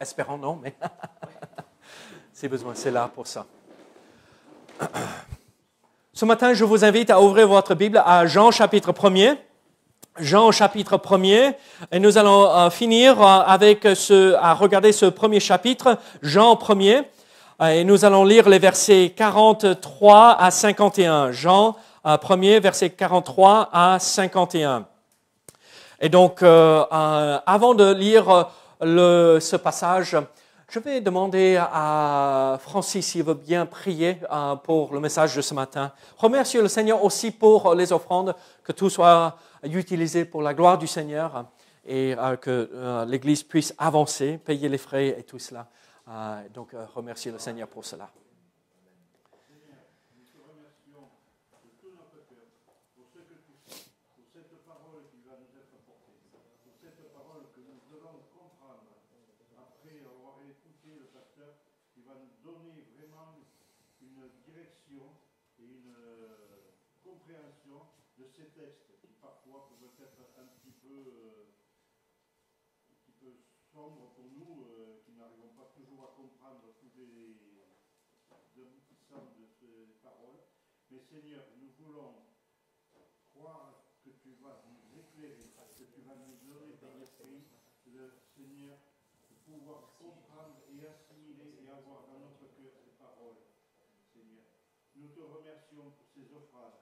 Espérons non, mais c'est besoin, c'est là pour ça. Ce matin, je vous invite à ouvrir votre Bible à Jean chapitre 1er. Jean chapitre 1er, et nous allons finir avec à regarder ce premier chapitre, Jean 1er, et nous allons lire les versets 43 à 51. Jean 1er, versets 43 à 51. Et donc, avant de lire ce passage, je vais demander à Francis s'il veut bien prier pour le message de ce matin. Remercier le Seigneur aussi pour les offrandes, que tout soit utilisé pour la gloire du Seigneur et que l'Église puisse avancer, payer les frais et tout cela. Donc, remercier le Seigneur pour cela. Seigneur, nous voulons croire que tu vas nous éclairer, que tu vas nous donner par l'Esprit, le Seigneur, de pouvoir comprendre et assimiler et avoir dans notre cœur ces paroles, Seigneur. Nous te remercions pour ces offrandes,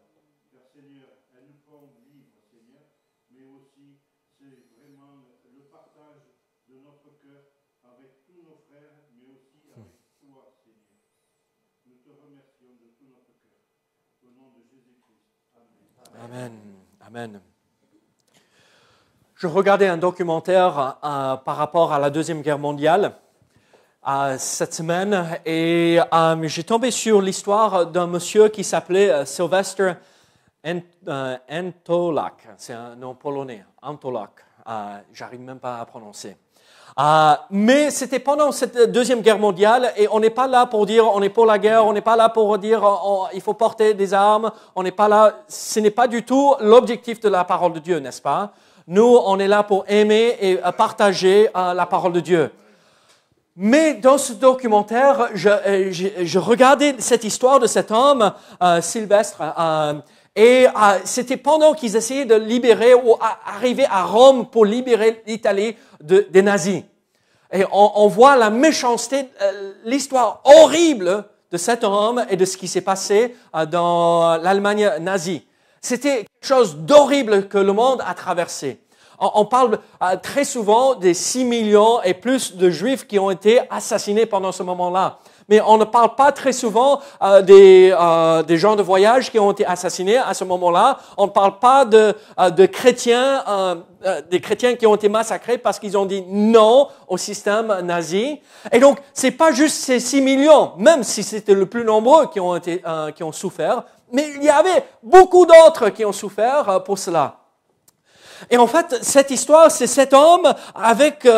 car Seigneur, elles nous font vivre, Seigneur, mais aussi c'est vraiment le partage de notre cœur avec tous nos frères, mais aussi avec toi, Seigneur. Nous te remercions de tout notre cœur. Au nom de Jésus-Christ. Amen. Amen. Amen. Je regardais un documentaire par rapport à la Deuxième Guerre mondiale cette semaine et j'ai tombé sur l'histoire d'un monsieur qui s'appelait Sylvester Antolak. C'est un nom polonais, Antolak. J'arrive même pas à prononcer. Mais c'était pendant cette Deuxième Guerre mondiale et on n'est pas là pour dire on est pour la guerre, on n'est pas là pour dire il faut porter des armes, on n'est pas là, ce n'est pas du tout l'objectif de la parole de Dieu, n'est-ce pas? Nous, on est là pour aimer et partager la parole de Dieu. Mais dans ce documentaire, je regardais cette histoire de cet homme, Sylvestre, et c'était pendant qu'ils essayaient de libérer ou arriver à Rome pour libérer l'Italie des nazis. Et on voit la méchanceté, l'histoire horrible de cet homme et de ce qui s'est passé dans l'Allemagne nazie. C'était quelque chose d'horrible que le monde a traversé. On parle très souvent des 6 millions et plus de Juifs qui ont été assassinés pendant ce moment-là. Mais on ne parle pas très souvent des gens de voyage qui ont été assassinés à ce moment-là. On ne parle pas de chrétiens, des chrétiens qui ont été massacrés parce qu'ils ont dit non au système nazi. Et donc, c'est pas juste ces 6 millions, même si c'était le plus nombreux qui ont souffert, mais il y avait beaucoup d'autres qui ont souffert pour cela. Et en fait, cette histoire, c'est cet homme avec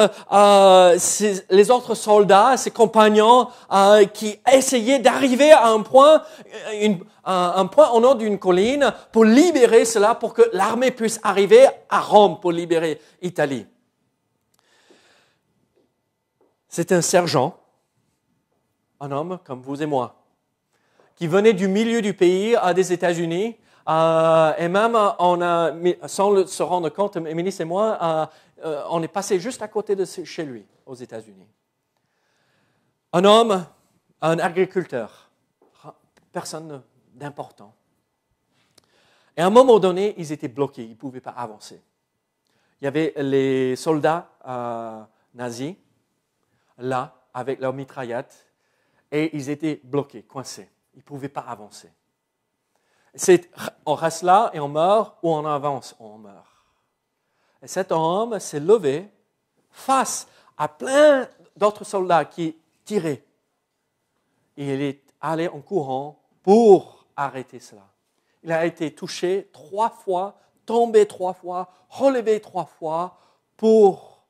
les autres soldats, ses compagnons, qui essayaient d'arriver à un point au nord d'une colline pour libérer cela, pour que l'armée puisse arriver à Rome pour libérer l'Italie. C'est un sergent, un homme comme vous et moi, qui venait du milieu du pays, des États-Unis. Et même, sans se rendre compte, Émilie et moi, on est passé juste à côté de chez lui, aux États-Unis. Un homme, un agriculteur, personne d'important. Et à un moment donné, ils étaient bloqués, ils ne pouvaient pas avancer. Il y avait les soldats nazis, là, avec leurs mitraillettes, et ils étaient bloqués, coincés. Ils ne pouvaient pas avancer. On reste là et on meurt, ou on avance, on meurt. Et cet homme s'est levé face à plein d'autres soldats qui tiraient. Et il est allé en courant pour arrêter cela. Il a été touché 3 fois, tombé 3 fois, relevé 3 fois pour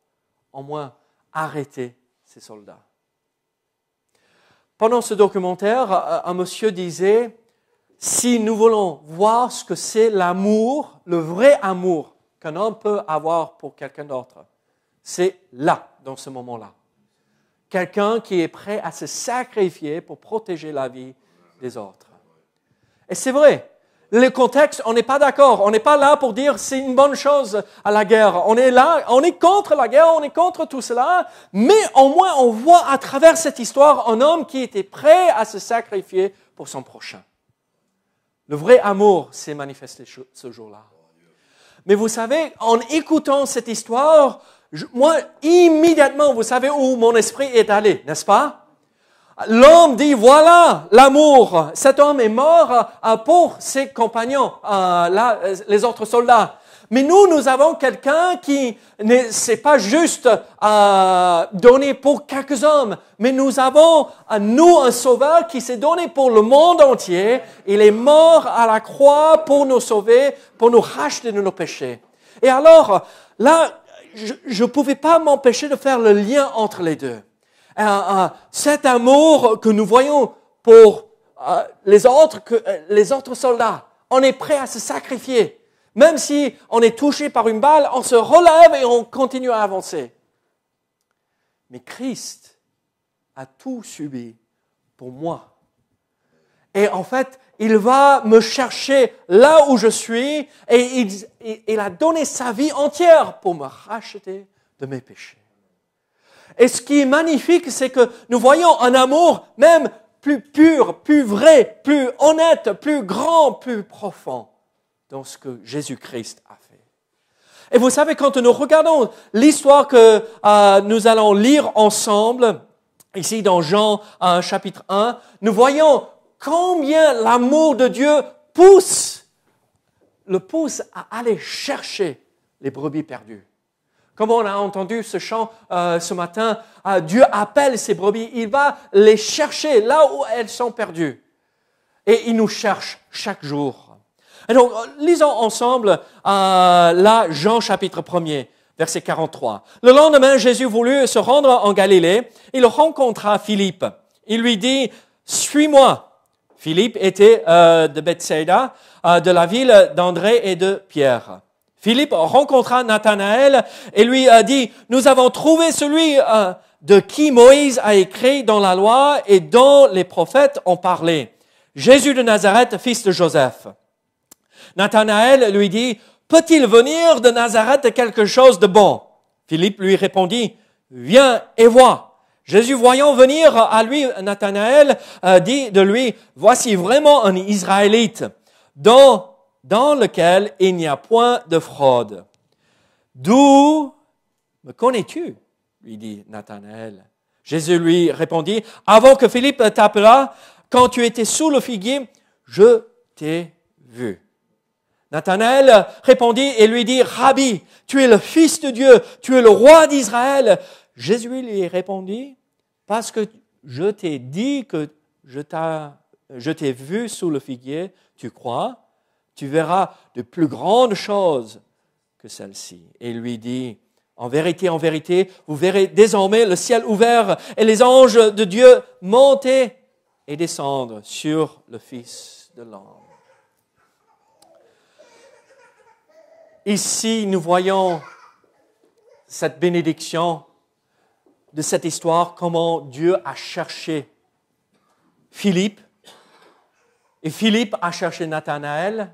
au moins arrêter ces soldats. Pendant ce documentaire, un monsieur disait: si nous voulons voir ce que c'est l'amour, le vrai amour qu'un homme peut avoir pour quelqu'un d'autre, c'est là, dans ce moment-là. quelqu'un qui est prêt à se sacrifier pour protéger la vie des autres. Et c'est vrai. Le contexte, on n'est pas d'accord. On n'est pas là pour dire c'est une bonne chose à la guerre. On est là, on est contre la guerre, on est contre tout cela. Mais au moins, on voit à travers cette histoire un homme qui était prêt à se sacrifier pour son prochain. Le vrai amour s'est manifesté ce jour-là. Mais vous savez, en écoutant cette histoire, moi, immédiatement, vous savez où mon esprit est allé, n'est-ce pas? L'homme dit, voilà l'amour. Cet homme est mort pour ses compagnons, les autres soldats. Mais nous avons quelqu'un qui ne s'est pas juste donné pour quelques hommes, mais nous avons, nous, un sauveur qui s'est donné pour le monde entier. Il est mort à la croix pour nous sauver, pour nous racheter de nos péchés. Et alors, là, je ne pouvais pas m'empêcher de faire le lien entre les deux. Cet amour que nous voyons pour les autres soldats, on est prêt à se sacrifier. Même si on est touché par une balle, on se relève et on continue à avancer. Mais Christ a tout subi pour moi. Et en fait, il va me chercher là où je suis et il a donné sa vie entière pour me racheter de mes péchés. Et ce qui est magnifique, c'est que nous voyons un amour même plus pur, plus vrai, plus honnête, plus grand, plus profond dans ce que Jésus-Christ a fait. Et vous savez, quand nous regardons l'histoire que nous allons lire ensemble, ici dans Jean chapitre 1, nous voyons combien l'amour de Dieu le pousse à aller chercher les brebis perdues. Comme on a entendu ce chant ce matin, Dieu appelle ses brebis, il va les chercher là où elles sont perdues. Et il nous cherche chaque jour. Et donc, lisons ensemble là Jean chapitre 1er, verset 43. Le lendemain, Jésus voulut se rendre en Galilée. Il rencontra Philippe. Il lui dit, « Suis-moi ». Philippe était de Bethsaïda, de la ville d'André et de Pierre. Philippe rencontra Nathanaël et lui a dit, « Nous avons trouvé celui de qui Moïse a écrit dans la loi et dont les prophètes ont parlé, Jésus de Nazareth, fils de Joseph. » Nathanaël lui dit, « Peut-il venir de Nazareth quelque chose de bon ?» Philippe lui répondit, « Viens et vois. » Jésus, voyant venir à lui Nathanaël, dit de lui, « Voici vraiment un Israélite, dans lequel il n'y a point de fraude. »« D'où me connais-tu » lui dit Nathanaël. Jésus lui répondit, « Avant que Philippe t'appelât, quand tu étais sous le figuier, je t'ai vu. » Nathanaël répondit et lui dit, « Rabbi, tu es le Fils de Dieu, tu es le roi d'Israël. » Jésus lui répondit, « Parce que je t'ai dit que je t'ai vu sous le figuier, tu crois, tu verras de plus grandes choses que celles-ci. » Et il lui dit, « En vérité, vous verrez désormais le ciel ouvert et les anges de Dieu monter et descendre sur le Fils de l'homme. » Ici, nous voyons cette bénédiction de cette histoire, comment Dieu a cherché Philippe, et Philippe a cherché Nathanaël,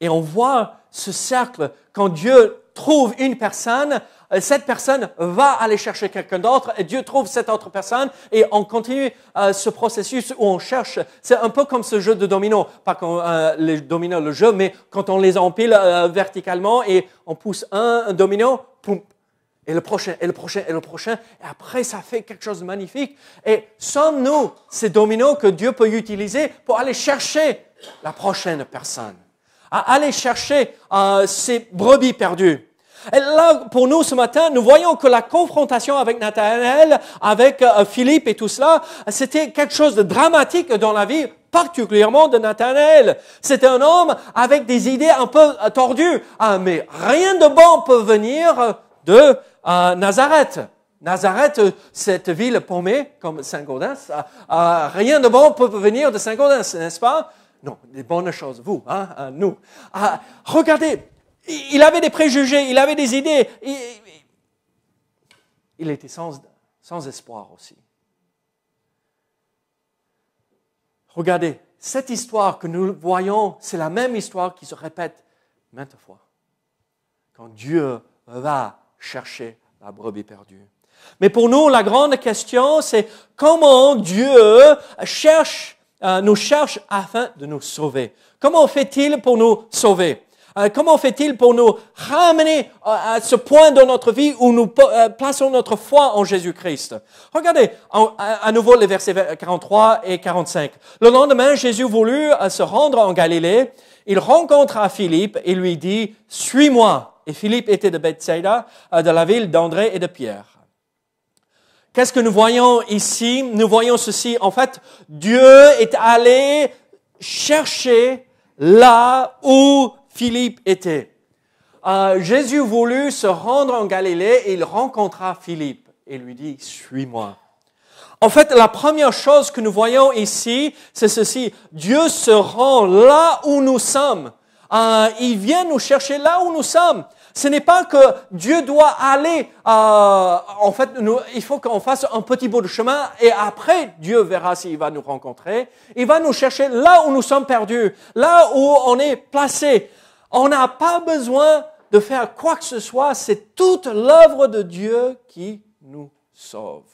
et on voit ce cercle, quand Dieu trouve une personne, cette personne va aller chercher quelqu'un d'autre, et Dieu trouve cette autre personne, et on continue ce processus où on cherche. C'est un peu comme ce jeu de dominos, pas comme les dominos, le jeu, mais quand on les empile verticalement, et on pousse un domino, poum, et le prochain, et le prochain, et le prochain, et après ça fait quelque chose de magnifique. Et sommes-nous ces dominos que Dieu peut utiliser pour aller chercher la prochaine personne, à aller chercher ces brebis perdues? Et là, pour nous, ce matin, nous voyons que la confrontation avec Nathanaël, avec Philippe et tout cela, c'était quelque chose de dramatique dans la vie, particulièrement de Nathanaël. C'était un homme avec des idées un peu tordues. Mais rien de bon peut venir de Nazareth. Nazareth, cette ville paumée comme Saint-Gaudens, rien de bon peut venir de Saint-Gaudens, n'est-ce pas? Non, des bonnes choses, vous, nous. Regardez, il avait des préjugés, il avait des idées. Il était sans sans espoir aussi. Regardez, cette histoire que nous voyons, c'est la même histoire qui se répète maintes fois. Quand Dieu va chercher la brebis perdue. Mais pour nous, la grande question, c'est comment Dieu nous cherche afin de nous sauver. Comment fait-il pour nous sauver? Comment fait-il pour nous ramener à ce point dans notre vie où nous plaçons notre foi en Jésus-Christ? Regardez à nouveau les versets 43 et 45. Le lendemain, Jésus voulut se rendre en Galilée. Il rencontra Philippe et lui dit, « Suis-moi ». Et Philippe était de Bethsaïda, de la ville d'André et de Pierre. Qu'est-ce que nous voyons ici? Nous voyons ceci. En fait, Dieu est allé chercher là où Philippe était. Jésus voulut se rendre en Galilée et il rencontra Philippe et lui dit, « Suis-moi ». En fait, la première chose que nous voyons ici, c'est ceci. Dieu se rend là où nous sommes. Il vient nous chercher là où nous sommes. Ce n'est pas que Dieu doit aller, en fait, il faut qu'on fasse un petit bout de chemin et après, Dieu verra s'il va nous rencontrer. Il va nous chercher là où nous sommes perdus, là où on est placé. On n'a pas besoin de faire quoi que ce soit, c'est toute l'œuvre de Dieu qui nous sauve.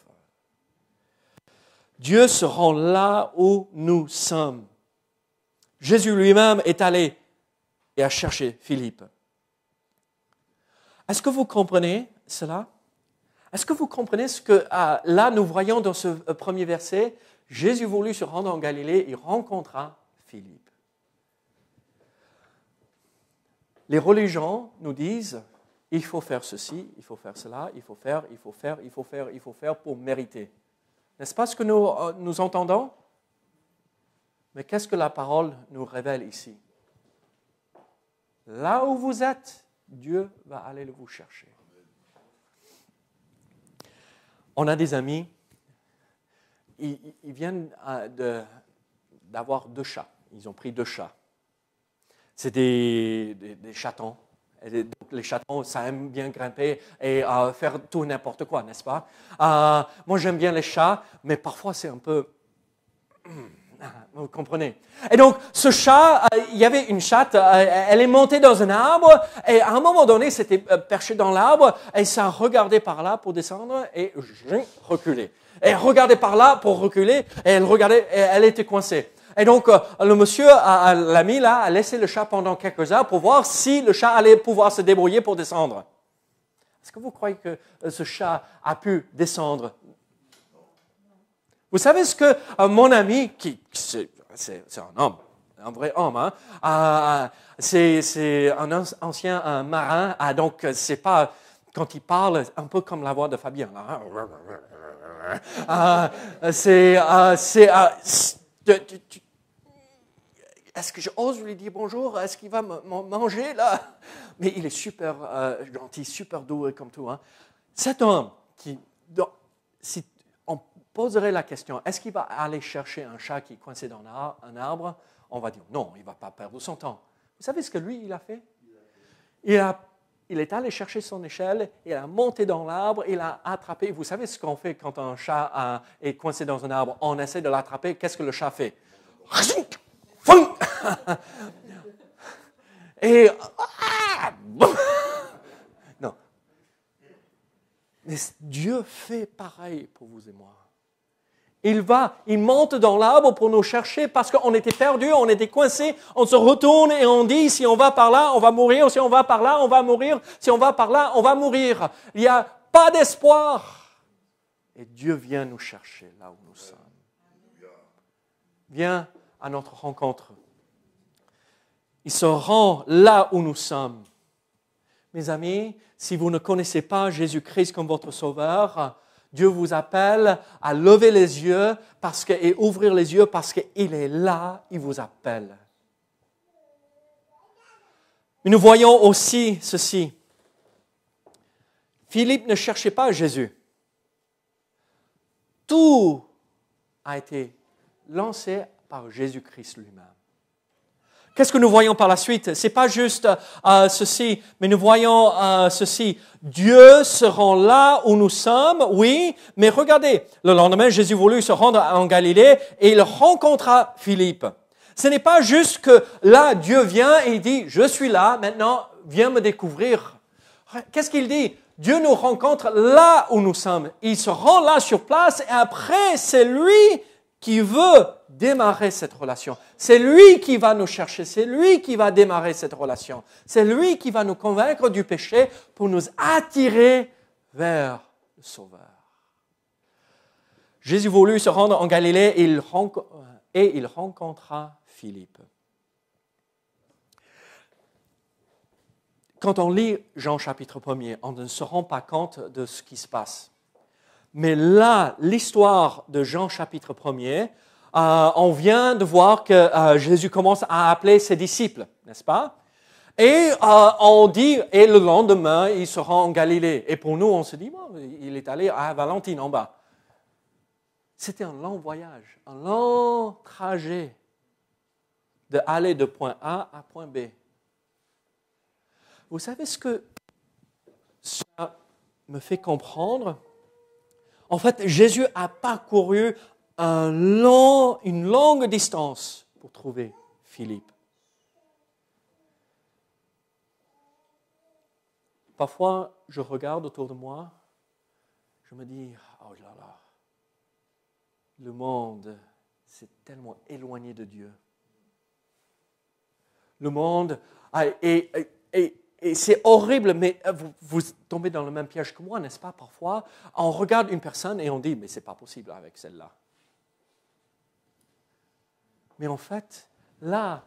Dieu se rend là où nous sommes. Jésus lui-même est allé et a cherché Philippe. Est-ce que vous comprenez cela? Est-ce que vous comprenez ce que là nous voyons dans ce premier verset? Jésus voulut se rendre en Galilée, il rencontra Philippe. Les religions nous disent, il faut faire ceci, il faut faire cela, il faut faire pour mériter. N'est-ce pas ce que nous entendons? Mais qu'est-ce que la parole nous révèle ici? Là où vous êtes, Dieu va aller vous chercher. On a des amis, ils viennent d'avoir 2 chats. Ils ont pris 2 chats. C'est des chatons. Et donc, les chatons, ça aime bien grimper et faire tout n'importe quoi, n'est-ce pas? Moi, j'aime bien les chats, mais parfois, c'est un peu... Vous comprenez? Et donc, ce chat, il y avait une chatte, elle est montée dans un arbre, et à un moment donné, c'était perché dans l'arbre, et ça regardait par là pour descendre, et reculer. Et regardait par là pour reculer, et elle regardait, et elle était coincée. Et donc, le monsieur, l'ami là, a laissé le chat pendant quelques heures pour voir si le chat allait pouvoir se débrouiller pour descendre. Est-ce que vous croyez que ce chat a pu descendre? Vous savez ce que mon ami, c'est un homme, un vrai homme, hein, c'est un ancien marin, donc c'est pas, quand il parle, un peu comme la voix de Fabien. Est-ce que j'ose lui dire bonjour? Est-ce qu'il va me manger là? Mais il est super gentil, super doux comme tout. Hein. Cet homme si on poserait la question, est-ce qu'il va aller chercher un chat qui est coincé dans un arbre? On va dire non, il ne va pas perdre son temps. Vous savez ce que lui, il a fait? Il est allé chercher son échelle, il a monté dans l'arbre, il a attrapé. Vous savez ce qu'on fait quand un chat est coincé dans un arbre? On essaie de l'attraper. Qu'est-ce que le chat fait? Et... non. Mais Dieu fait pareil pour vous et moi. Il monte dans l'arbre pour nous chercher parce qu'on était perdus, on était coincés, on se retourne et on dit, si on va par là, on va mourir, si on va par là, on va mourir, si on va par là, on va mourir. Il n'y a pas d'espoir. Et Dieu vient nous chercher là où nous sommes. Viens à notre rencontre. Il se rend là où nous sommes. Mes amis, si vous ne connaissez pas Jésus-Christ comme votre sauveur, Dieu vous appelle à lever les yeux et ouvrir les yeux parce qu'il est là, il vous appelle. Mais nous voyons aussi ceci. Philippe ne cherchait pas Jésus. Tout a été lancé par Jésus-Christ lui-même. qu'est-ce que nous voyons par la suite? C'est pas juste ceci, mais nous voyons ceci. Dieu se rend là où nous sommes, oui, mais regardez, le lendemain, Jésus voulut se rendre en Galilée et il rencontra Philippe. Ce n'est pas juste que là, Dieu vient et il dit, je suis là, maintenant, viens me découvrir. Qu'est-ce qu'il dit? Dieu nous rencontre là où nous sommes. Il se rend là sur place et après, c'est lui qui veut démarrer cette relation. C'est lui qui va nous chercher. C'est lui qui va démarrer cette relation. C'est lui qui va nous convaincre du péché pour nous attirer vers le Sauveur. Jésus voulut se rendre en Galilée et il rencontra Philippe. Quand on lit Jean chapitre 1er, on ne se rend pas compte de ce qui se passe. Mais là, l'histoire de Jean chapitre 1er, on vient de voir que Jésus commence à appeler ses disciples, n'est-ce pas? Et on dit, et le lendemain, il se rend en Galilée. Et pour nous, on se dit, bon, il est allé à Valentine en bas. C'était un long voyage, un long trajet d'aller de point A à point B. Vous savez ce que ça me fait comprendre? En fait, Jésus a parcouru une longue distance pour trouver Philippe. Parfois, je regarde autour de moi, je me dis, oh là là, le monde s'est tellement éloigné de Dieu. Le monde et c'est horrible, mais vous tombez dans le même piège que moi, n'est-ce pas? Parfois, on regarde une personne et on dit, mais ce n'est pas possible avec celle-là. Mais en fait, là,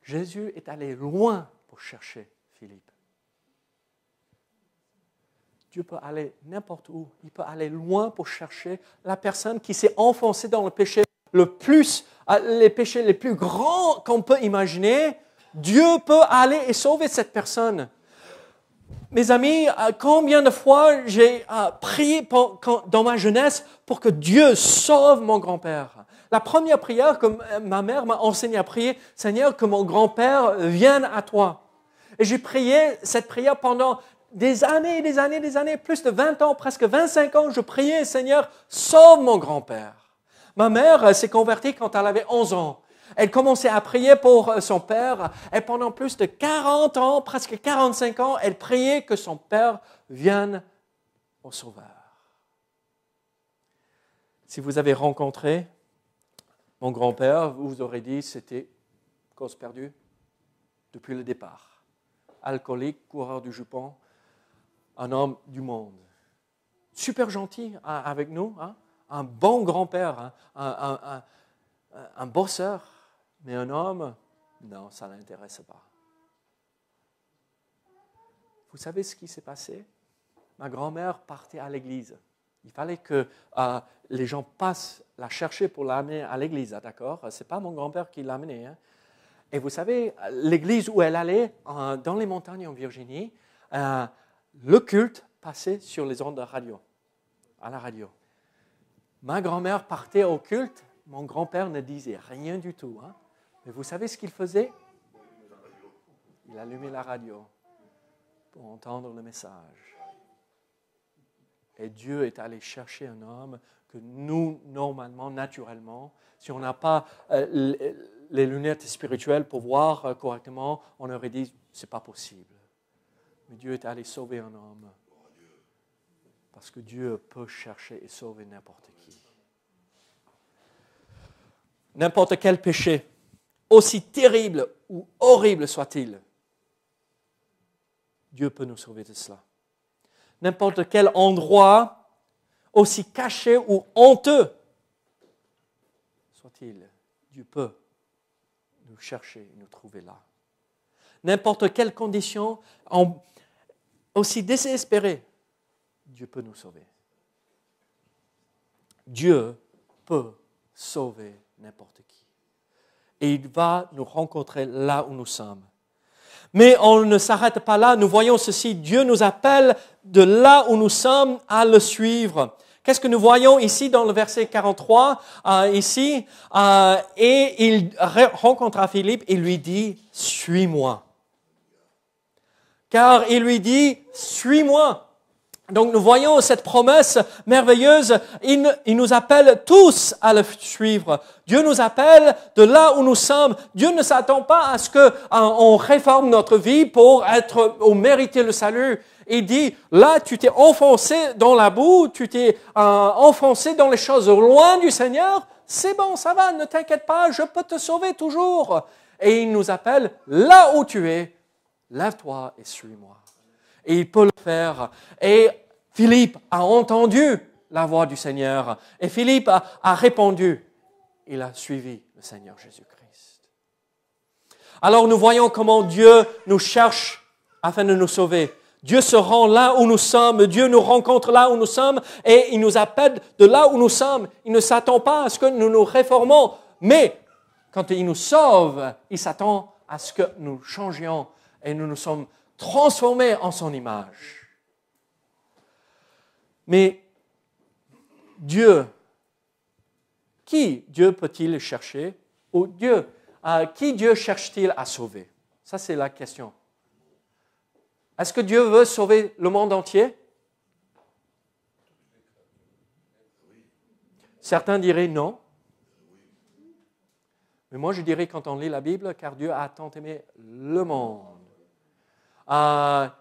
Jésus est allé loin pour chercher Philippe. Dieu peut aller n'importe où. Il peut aller loin pour chercher la personne qui s'est enfoncée dans le péché les péchés les plus grands qu'on peut imaginer. Dieu peut aller et sauver cette personne. Mes amis, combien de fois j'ai prié dans ma jeunesse pour que Dieu sauve mon grand-père. La première prière que ma mère m'a enseigné à prier, Seigneur, que mon grand-père vienne à toi. Et j'ai prié cette prière pendant des années, plus de 20 ans, presque 25 ans, je priais, Seigneur, sauve mon grand-père. Ma mère s'est convertie quand elle avait 11 ans. Elle commençait à prier pour son père et pendant plus de 40 ans, presque 45 ans, elle priait que son père vienne au Sauveur. Si vous avez rencontré mon grand-père, vous aurez dit c'était cause perdue depuis le départ. Alcoolique, coureur du jupon, un homme du monde. Super gentil avec nous, hein? Un bon grand-père, hein? Un bosseur. Mais un homme, non, ça ne l'intéresse pas. Vous savez ce qui s'est passé? Ma grand-mère partait à l'église. Il fallait que les gens passent la chercher pour l'amener à l'église, d'accord? Ce n'est pas mon grand-père qui l'a amenée. Hein? Et vous savez, l'église où elle allait, dans les montagnes en Virginie, le culte passait sur les ondes de radio, à la radio. Ma grand-mère partait au culte, mon grand-père ne disait rien du tout. Hein? Mais vous savez ce qu'il faisait? Il allumait la radio pour entendre le message. Et Dieu est allé chercher un homme que nous, normalement, naturellement, si on n'a pas les lunettes spirituelles pour voir correctement, on aurait dit, ce n'est pas possible. Mais Dieu est allé sauver un homme. Parce que Dieu peut chercher et sauver n'importe qui. N'importe quel péché, aussi terrible ou horrible soit-il, Dieu peut nous sauver de cela. N'importe quel endroit, aussi caché ou honteux soit-il, Dieu peut nous chercher et nous trouver là. N'importe quelle condition, aussi désespérée, Dieu peut nous sauver. Dieu peut sauver n'importe qui. Et il va nous rencontrer là où nous sommes. Mais on ne s'arrête pas là. Nous voyons ceci. Dieu nous appelle de là où nous sommes à le suivre. qu'est-ce que nous voyons ici dans le verset 43, ici, et il rencontra Philippe et lui dit, « Suis-moi. » Car il lui dit, « Suis-moi. » Donc nous voyons cette promesse merveilleuse, il nous appelle tous à le suivre. Dieu nous appelle de là où nous sommes. Dieu ne s'attend pas à ce qu'on réforme notre vie pour mériter le salut. Il dit, là tu t'es enfoncé dans la boue, tu t'es enfoncé dans les choses loin du Seigneur, c'est bon, ça va, ne t'inquiète pas, je peux te sauver toujours. Et il nous appelle, là où tu es, lève-toi et suis-moi. Et il peut le faire. Et Philippe a entendu la voix du Seigneur. Et Philippe a répondu. Il a suivi le Seigneur Jésus-Christ. Alors nous voyons comment Dieu nous cherche afin de nous sauver. Dieu se rend là où nous sommes. Dieu nous rencontre là où nous sommes. Et il nous appelle de là où nous sommes. Il ne s'attend pas à ce que nous nous réformons. Mais quand il nous sauve, il s'attend à ce que nous changions. Et nous nous sommes transformés en son image. Mais Dieu, qui Dieu peut-il chercher? Ou qui Dieu cherche-t-il à sauver? Ça, c'est la question. Est-ce que Dieu veut sauver le monde entier? Certains diraient non. Mais moi, je dirais quand on lit la Bible, car Dieu a tant aimé le monde.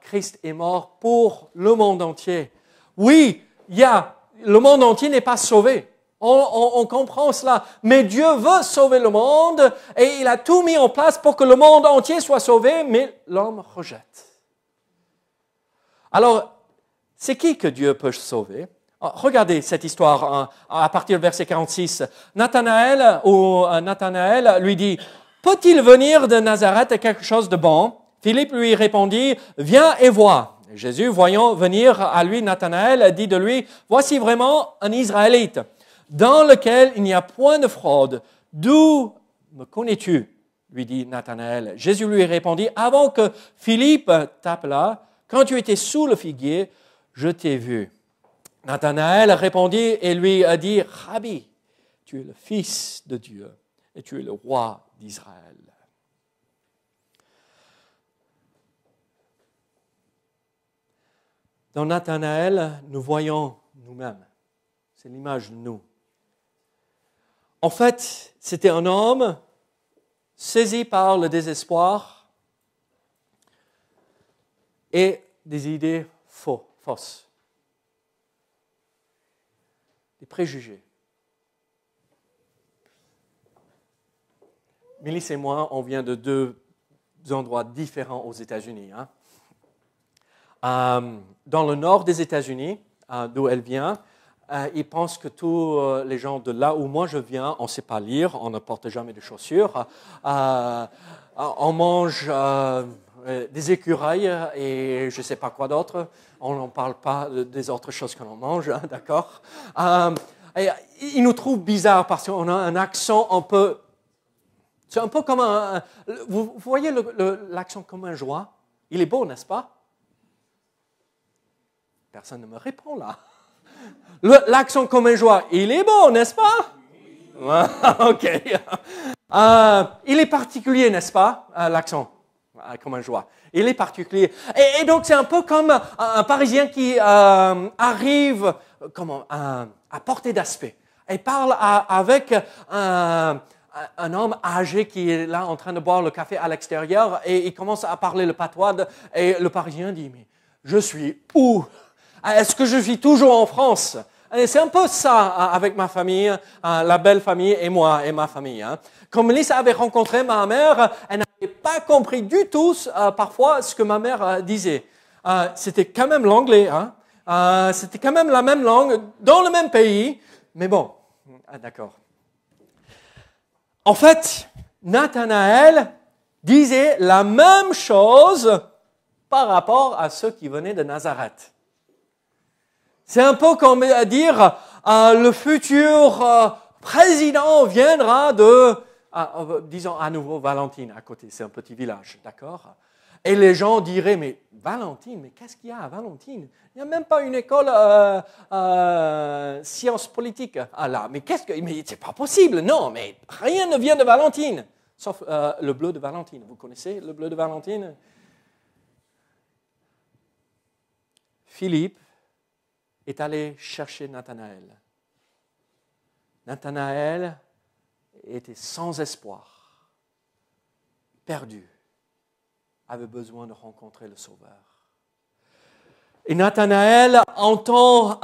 Christ est mort pour le monde entier. Oui, le monde entier n'est pas sauvé. On comprend cela. Mais Dieu veut sauver le monde et il a tout mis en place pour que le monde entier soit sauvé, mais l'homme rejette. Alors, c'est qui que Dieu peut sauver? Regardez cette histoire à partir du verset 46. Nathanaël lui dit, « Peut-il venir de Nazareth quelque chose de bon? » Philippe lui répondit, « Viens et vois. » Jésus, voyant venir à lui Nathanaël, dit de lui, « Voici vraiment un Israélite, dans lequel il n'y a point de fraude. D'où me connais-tu? » lui dit Nathanaël. Jésus lui répondit, « Avant que Philippe t'appelât, quand tu étais sous le figuier, je t'ai vu. » Nathanaël répondit et lui a dit, « Rabbi, tu es le Fils de Dieu et tu es le roi d'Israël. » Dans Nathanaël, nous voyons nous-mêmes. C'est l'image de nous. En fait, c'était un homme saisi par le désespoir et des idées fausses, des préjugés. Mélisse et moi, on vient de deux endroits différents aux États-Unis. Dans le nord des États-Unis, d'où elle vient, ils pensent que tous les gens de là où moi je viens, on ne sait pas lire, on ne porte jamais de chaussures, on mange des écureuils et je ne sais pas quoi d'autre, on n'en parle pas des autres choses que l'on mange, d'accord? Ils nous trouvent bizarres parce qu'on a un accent un peu... C'est un peu comme vous voyez l'accent comme un joie? Il est beau, n'est-ce pas? Personne ne me répond là. L'accent comme un joie, il est beau, n'est-ce pas? Ok. Il est particulier, n'est-ce pas? L'accent comme un joie. Il est particulier. Et donc, c'est un peu comme un Parisien qui arrive à portée d'aspect. Il parle avec un homme âgé qui est là en train de boire le café à l'extérieur et il commence à parler le patois et le Parisien dit, mais je suis où? Est-ce que je vis toujours en France? Et c'est un peu ça avec ma famille, la belle famille et moi et ma famille. Comme Lisa avait rencontré ma mère, elle n'avait pas compris du tout parfois ce que ma mère disait. C'était quand même l'anglais, c'était quand même la même langue, dans le même pays, mais bon, d'accord. En fait, Nathanaël disait la même chose par rapport à ceux qui venaient de Nazareth. C'est un peu comme dire le futur président viendra de, disons à nouveau Valentine à côté, c'est un petit village, d'accord? Et les gens diraient, mais Valentine, mais qu'est-ce qu'il y a à Valentine? Il n'y a même pas une école sciences politiques. Ah là, mais c'est pas possible, non, mais rien ne vient de Valentine, sauf le bleu de Valentine. Vous connaissez le bleu de Valentine? Philippe est allé chercher Nathanaël. Nathanaël était sans espoir, perdu, avait besoin de rencontrer le Sauveur. Et Nathanaël entend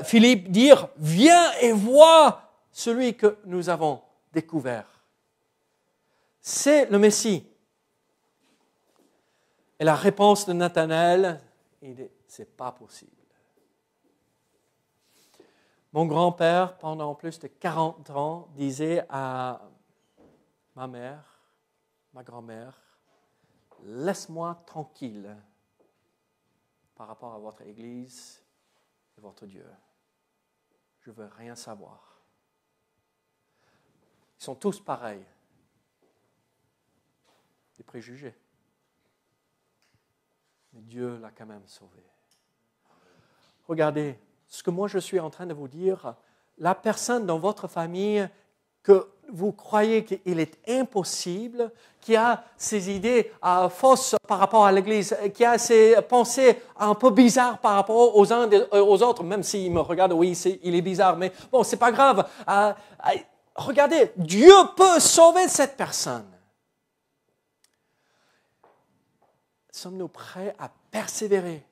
Philippe dire, « Viens et vois celui que nous avons découvert. » C'est le Messie. Et la réponse de Nathanaël, il dit, « C'est pas possible. » Mon grand-père, pendant plus de 40 ans, disait à ma mère, ma grand-mère, « Laisse-moi tranquille par rapport à votre Église et votre Dieu. Je ne veux rien savoir. Ils sont tous pareils. Des préjugés. Mais Dieu l'a quand même sauvé. Regardez, ce que moi je suis en train de vous dire, la personne dans votre famille que vous croyez qu'il est impossible, qui a ces idées fausses par rapport à l'Église, qui a ces pensées un peu bizarres par rapport aux uns aux autres, même s'il me regarde, oui, il est bizarre, mais bon, c'est pas grave. Regardez, Dieu peut sauver cette personne. Sommes-nous prêts à persévérer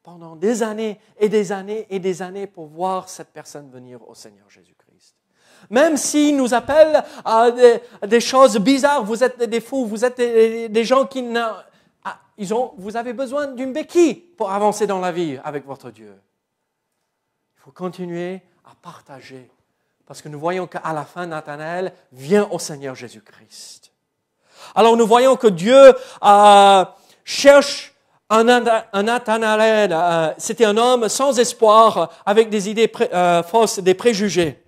pendant des années et des années et des années pour voir cette personne venir au Seigneur Jésus-Christ? Même s'il nous appelle à des choses bizarres, vous êtes des fous, vous êtes des gens qui vous avez besoin d'une béquille pour avancer dans la vie avec votre Dieu. Il faut continuer à partager, parce que nous voyons qu'à la fin, Nathanaël vient au Seigneur Jésus-Christ. Alors nous voyons que Dieu cherche un Nathanaël. C'était un homme sans espoir, avec des idées fausses, des préjugés.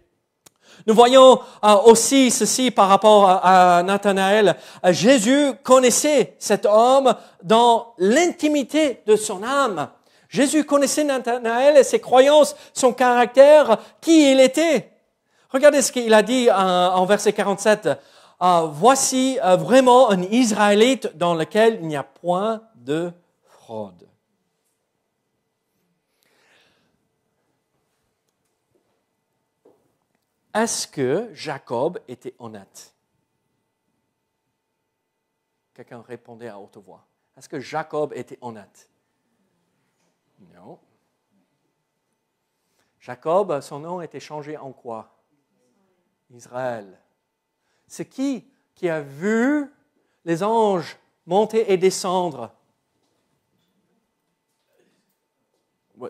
Nous voyons aussi ceci par rapport à Nathanaël. Jésus connaissait cet homme dans l'intimité de son âme. Jésus connaissait Nathanaël et ses croyances, son caractère, qui il était. Regardez ce qu'il a dit en verset 47. Voici vraiment un Israélite dans lequel il n'y a point de fraude. Est-ce que Jacob était honnête? Quelqu'un répondait à haute voix. Est-ce que Jacob était honnête? Non. Jacob, son nom était changé en quoi? Israël. C'est qui a vu les anges monter et descendre?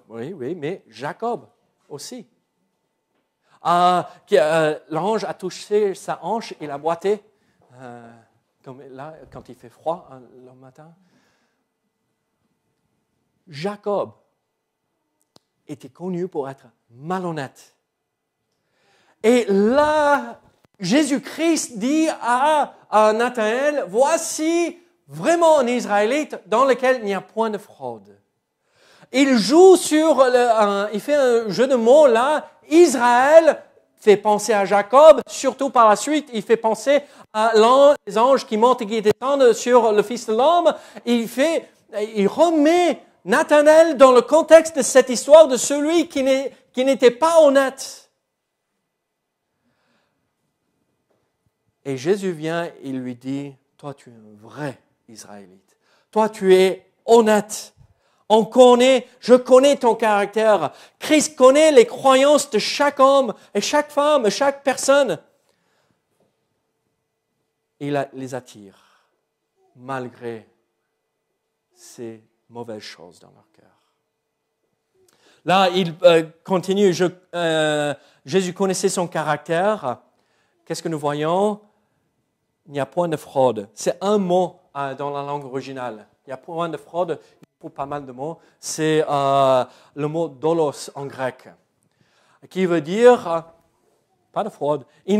Oui, mais Jacob aussi. L'ange a touché sa hanche, il a boité, comme là, quand il fait froid le matin. Jacob était connu pour être malhonnête. Et là, Jésus-Christ dit à Nathanaël, voici vraiment un Israélite dans lequel il n'y a point de fraude. Il joue il fait un jeu de mots là. Israël fait penser à Jacob, surtout par la suite, il fait penser à les anges qui montent et qui descendent sur le Fils de l'homme. Il remet Nathanaël dans le contexte de cette histoire de celui qui n'était pas honnête. Et Jésus vient et lui dit, toi tu es un vrai Israélite. Toi tu es honnête. Je connais ton caractère. Christ connaît les croyances de chaque homme et chaque femme, chaque personne. Il les attire, malgré ces mauvaises choses dans leur cœur. Là, il continue. Jésus connaissait son caractère. Qu'est-ce que nous voyons? Il n'y a point de fraude. C'est un mot dans la langue originale. Il n'y a point de fraude. Pour pas mal de mots, c'est le mot dolos en grec, qui veut dire pas de fraude. Il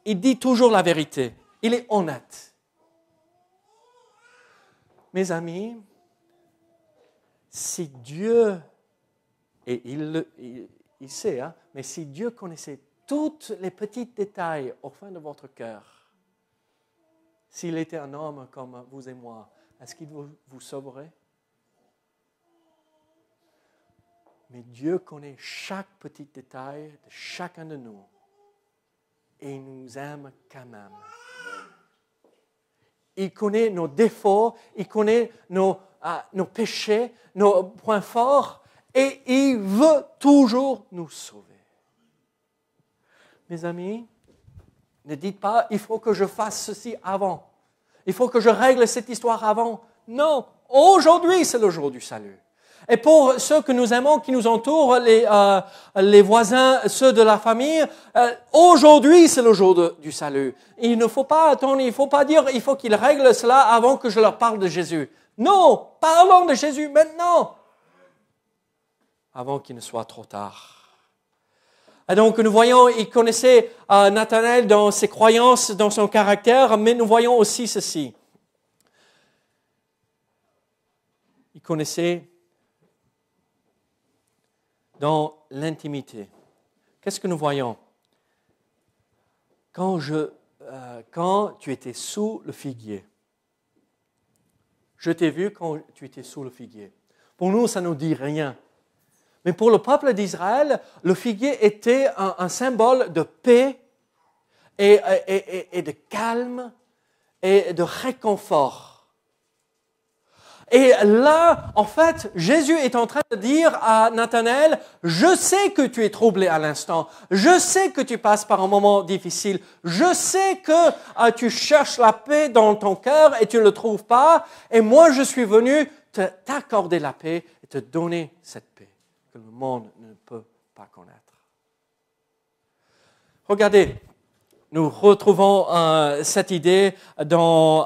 dit toujours la vérité. Il est honnête. mes amis, si Dieu, et il sait, hein, mais si Dieu connaissait tous les petits détails au fond de votre cœur, s'il était un homme comme vous et moi, est-ce qu'il vous sauverait? Mais Dieu connaît chaque petit détail de chacun de nous et il nous aime quand même. Il connaît nos défauts, il connaît nos péchés, nos points forts et il veut toujours nous sauver. Mes amis, ne dites pas, il faut que je fasse ceci avant. Il faut que je règle cette histoire avant. Non, aujourd'hui c'est le jour du salut. Et pour ceux que nous aimons, qui nous entourent, les voisins, ceux de la famille, aujourd'hui c'est le jour du salut. Il ne faut pas attendre, il ne faut pas dire, il faut qu'ils règlent cela avant que je leur parle de Jésus. Non, parlons de Jésus maintenant, avant qu'il ne soit trop tard. Et donc nous voyons, il connaissait Nathanaël dans ses croyances, dans son caractère, mais nous voyons aussi ceci. Il connaissait dans l'intimité. Qu'est-ce que nous voyons? Quand tu étais sous le figuier, je t'ai vu quand tu étais sous le figuier. Pour nous, ça ne nous dit rien. Mais pour le peuple d'Israël, le figuier était un symbole de paix et de calme et de réconfort. Et là, en fait, Jésus est en train de dire à Nathanaël, je sais que tu es troublé à l'instant, je sais que tu passes par un moment difficile, je sais que tu cherches la paix dans ton cœur et tu ne le trouves pas, et moi je suis venu t'accorder la paix et te donner cette paix que le monde ne peut pas connaître. Regardez, nous retrouvons cette idée dans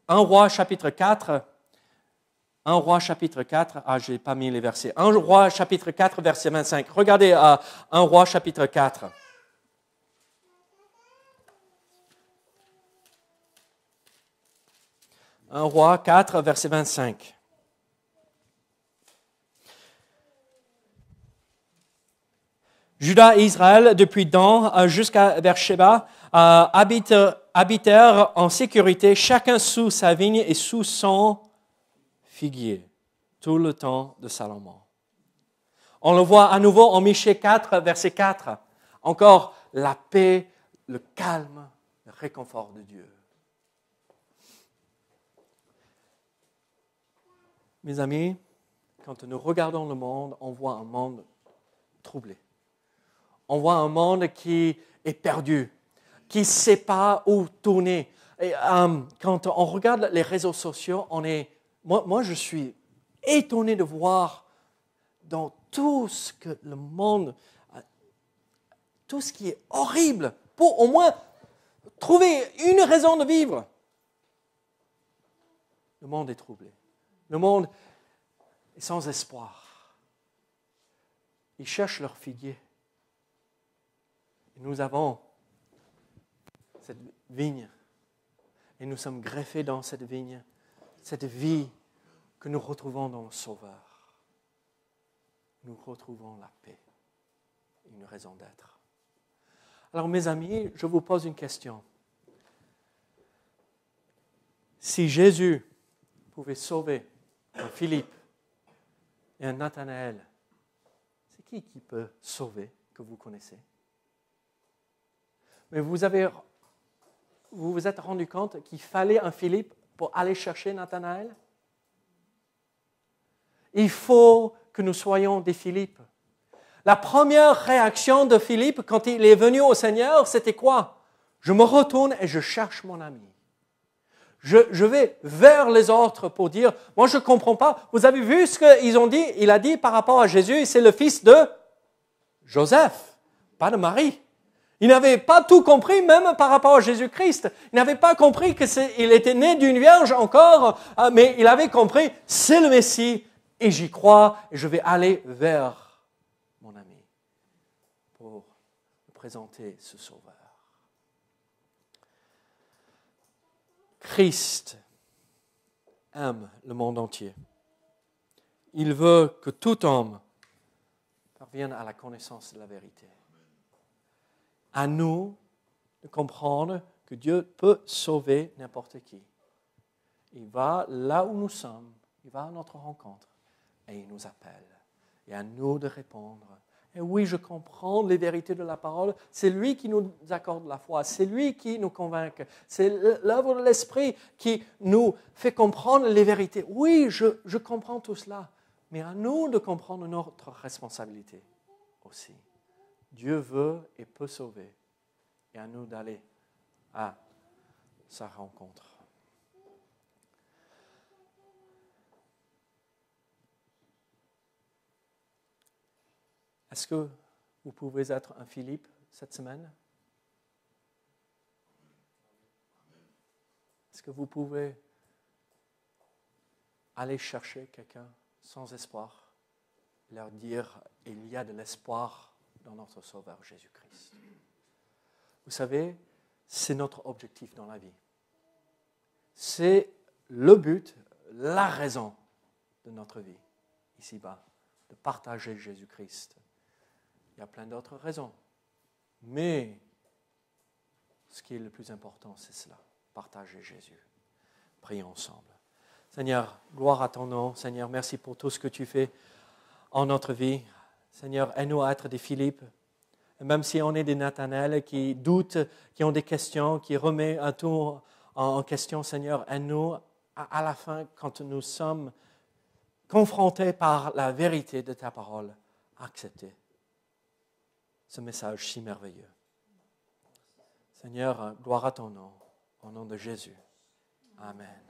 1 Roi chapitre 4, 1 Roi chapitre 4, je n'ai pas mis les versets, 1 Roi chapitre 4, verset 25. Regardez 1 Roi chapitre 4. « 1 Roi 4, verset 25. Juda et Israël, depuis Dan jusqu'à Beersheba, habitèrent en sécurité, chacun sous sa vigne et sous son figuier, tout le temps de Salomon. On le voit à nouveau en Michée 4, verset 4. Encore la paix, le calme, le réconfort de Dieu. Mes amis, quand nous regardons le monde, on voit un monde troublé. On voit un monde qui est perdu, qui ne sait pas où tourner. Et, quand on regarde les réseaux sociaux, moi je suis étonné de voir dans tout ce que le monde, tout ce qui est horrible, pour au moins trouver une raison de vivre. Le monde est troublé. Le monde est sans espoir. Ils cherchent leur figuier. Et nous avons cette vigne. Et nous sommes greffés dans cette vigne, cette vie que nous retrouvons dans le Sauveur. Nous retrouvons la paix, une raison d'être. Alors mes amis, je vous pose une question. Si Jésus pouvait sauver un Philippe et un Nathanaël, c'est qui peut sauver que vous connaissez? Mais vous vous êtes rendu compte qu'il fallait un Philippe pour aller chercher Nathanaël? Il faut que nous soyons des Philippe. La première réaction de Philippe quand il est venu au Seigneur, c'était quoi? Je me retourne et je cherche mon ami. Je vais vers les autres pour dire, moi je ne comprends pas. Vous avez vu ce qu'ils ont dit? Il a dit par rapport à Jésus, c'est le fils de Joseph, pas de Marie. Il n'avait pas tout compris, même par rapport à Jésus-Christ. Il n'avait pas compris qu'il était né d'une vierge encore, mais il avait compris, c'est le Messie, et j'y crois, et je vais aller vers mon ami pour présenter ce Sauveur. Christ aime le monde entier. Il veut que tout homme parvienne à la connaissance de la vérité. À nous de comprendre que Dieu peut sauver n'importe qui. Il va là où nous sommes, il va à notre rencontre et il nous appelle. Et à nous de répondre. Et oui, je comprends les vérités de la parole. C'est lui qui nous accorde la foi. C'est lui qui nous convainc. C'est l'œuvre de l'Esprit qui nous fait comprendre les vérités. Oui, je comprends tout cela. Mais à nous de comprendre notre responsabilité aussi. Dieu veut et peut sauver. Et à nous d'aller à sa rencontre. Est-ce que vous pouvez être un Philippe cette semaine? Est-ce que vous pouvez aller chercher quelqu'un sans espoir, leur dire il y a de l'espoir dans notre Sauveur Jésus-Christ? Vous savez, c'est notre objectif dans la vie. C'est le but, la raison de notre vie, ici-bas, de partager Jésus-Christ. Il y a plein d'autres raisons. Mais ce qui est le plus important, c'est cela, partager Jésus. Prions ensemble. Seigneur, gloire à ton nom. Seigneur, merci pour tout ce que tu fais en notre vie. Seigneur, aide-nous à être des Philippe. Et même si on est des Nathanaël qui doutent, qui ont des questions, qui remettent un tout en question, Seigneur, aide-nous à la fin, quand nous sommes confrontés par la vérité de ta parole, à accepter ce message si merveilleux. Seigneur, gloire à ton nom, au nom de Jésus. Amen.